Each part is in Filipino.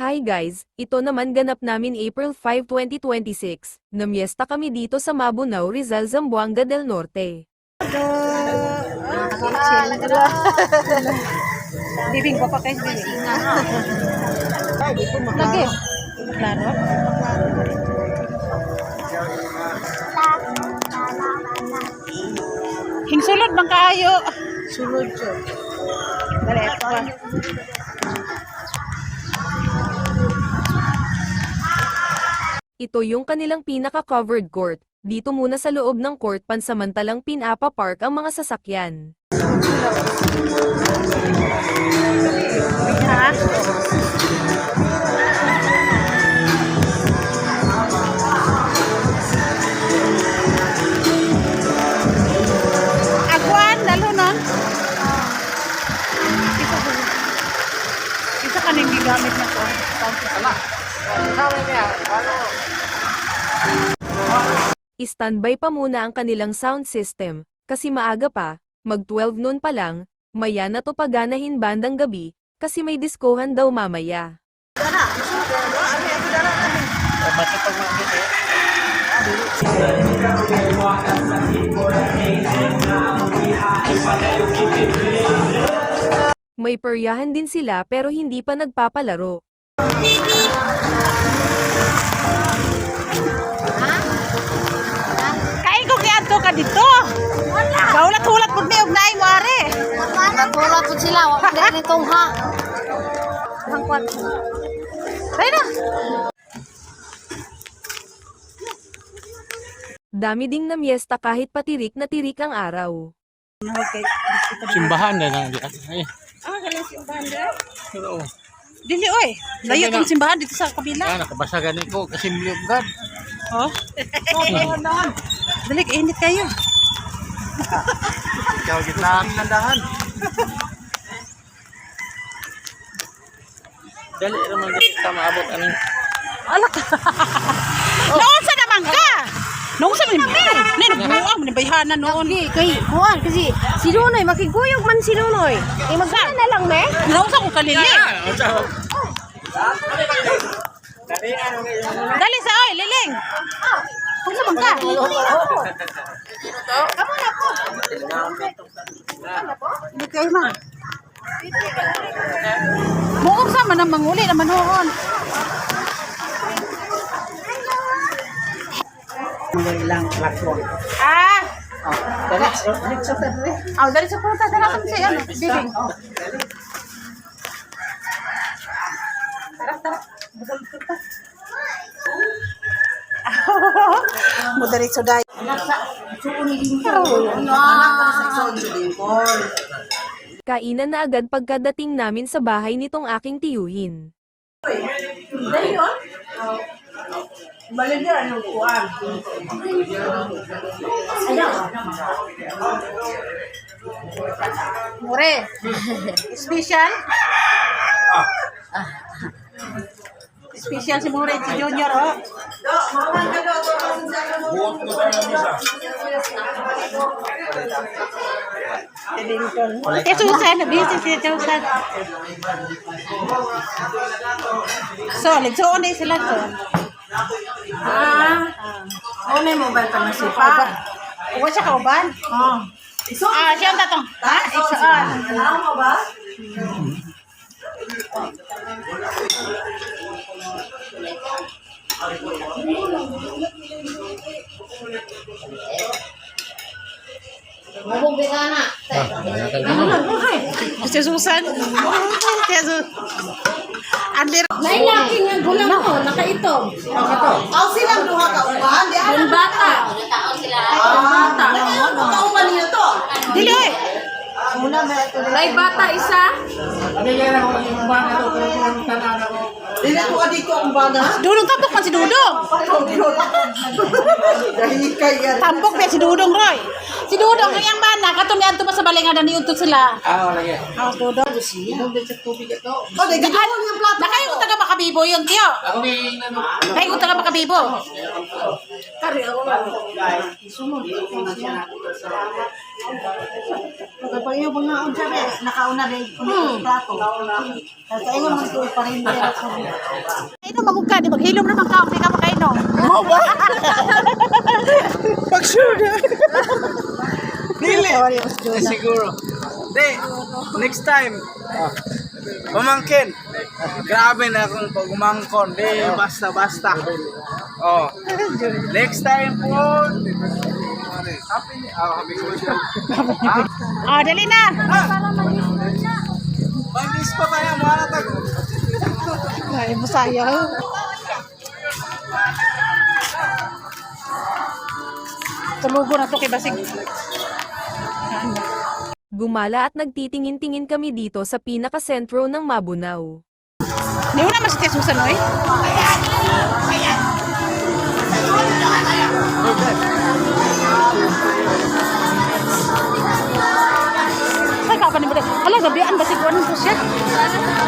Hi guys, ito naman ganap namin April 5, 2026. Namiesta kami dito sa Mabunao, Rizal, Zamboanga del Norte. Bibing ko pa kayo bibing. Lagi. Klaro. Hingsulod bang kaayo? Sulod siya. Dali, ito ba? Ito yung kanilang pinaka-covered court. Dito muna sa loob ng court pansamantalang pinapa-park ang mga sasakyan. Ha? Agwan, dalo nun? Isa ka nang gigamit na ko. I-standby pa muna ang kanilang sound system, kasi maaga pa, mag-12 noon pa lang, maya na to paganahin bandang gabi, kasi may diskohan daw mamaya. May peryahan din sila pero hindi pa nagpapalaro. Kain ko kaya to ka dito. Gaulat-hulat pag may ugnay mo are. Natulad po sila, wala din itong ha. Hangkwat. Tayo na. Dami ding namiesta kahit patirik na tirik ang araw. Okay. Simbahan na lang. Ay, Galing simbahan dyan? oo. Dili oy. Layo tong simbahan dito sa kabila. Nakabasa ganin ko kasi miliyog. Oh. Dali, init kayo. Ikaw gitna ang nandahan. Dali naman kita maabot ang Alak. Noon sa naman ka. Noon sa naman. Ni nagbuang ni bayhana noon. Kay, kuhan, kasi si Nunoy, makiguyog man si Nunoy. Eh, magkana na lang, me? Noon sa ko kalili. Dali sa oy, liling. Kung sa bangka. Kamu na po. Hindi kayo man. Muong sama na manguli naman hoon. Mga ilang platform. Ah! Dali sa tadre. Dali sa punta. Dala kami sa ano. Bibing. Moderito dahil. Kainan na agad pagkadating namin sa bahay nitong aking tiyuhin. Mure. Special? Special si Mure, si Junior, oh. Susan, busy si Susan. Solid, so on sila to. Ano yung mobile ka na sipa? Uwa siya kauban? Oo. Siya ang tatong. Ha? Alam mo ba? Mabog di ka na. Si Susan. Si Susan. Andir. Nailaki nga gulang ko, nakaitong. Aw silang duha ka uban, di Yung bata. bata. Kauban niyo to. Dili, oy. May bata isa. Dili ko dito ang bana. Dudong tampok man si Dudong. Dahil kay Tampok ba si Dudong, Roy? Si Dudong, kayang mana, katumian to pa sa balingan na niuntot sila. lagi. Dudong. Oh, dahil gito yung plato. Nakay ko taga Makabibo yun, tiyo. Ako may ano. Nakay ko taga Makabibo. Kari ako man. Kapag yung mga unsa be, nakauna rin kung plato. Kasi ayun man ko pa rin niya. Inom ako ka, di maghilom naman ka, hindi ka makainom. Mo ba? Pag sure na. Dili. Siguro. Di, next time. Pamangkin. Grabe na akong pagumangkon. Di, basta-basta. Oh. Next time po. Happy ko siya. Oh, dali na. Mag-miss pa tayo, mga natag. Ay, masaya. Tulugo na to kay Basig. Gumala at nagtitingin-tingin kami dito sa pinaka-sentro ng Mabunaw. Di mo na mas kay Susan, oy. Ay, kapan mo. Hala, gabian ba siguro ko siya?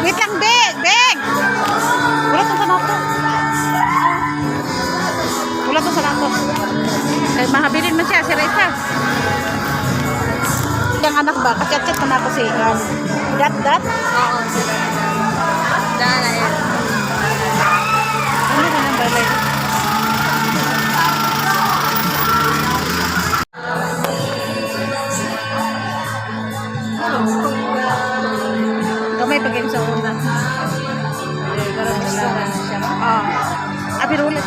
Wait lang, Beg! Beg! Wala to sa nato. Wala to sa nato. Eh, mahabilin man siya, si Reza. Yung anak ba? Kachat-chat na ako si Dat? Oo. Dala yan. Ano ka nang balay? Gamay pag sa una. Ah. Abi ulit.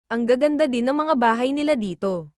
Ang gaganda din ng mga bahay nila dito.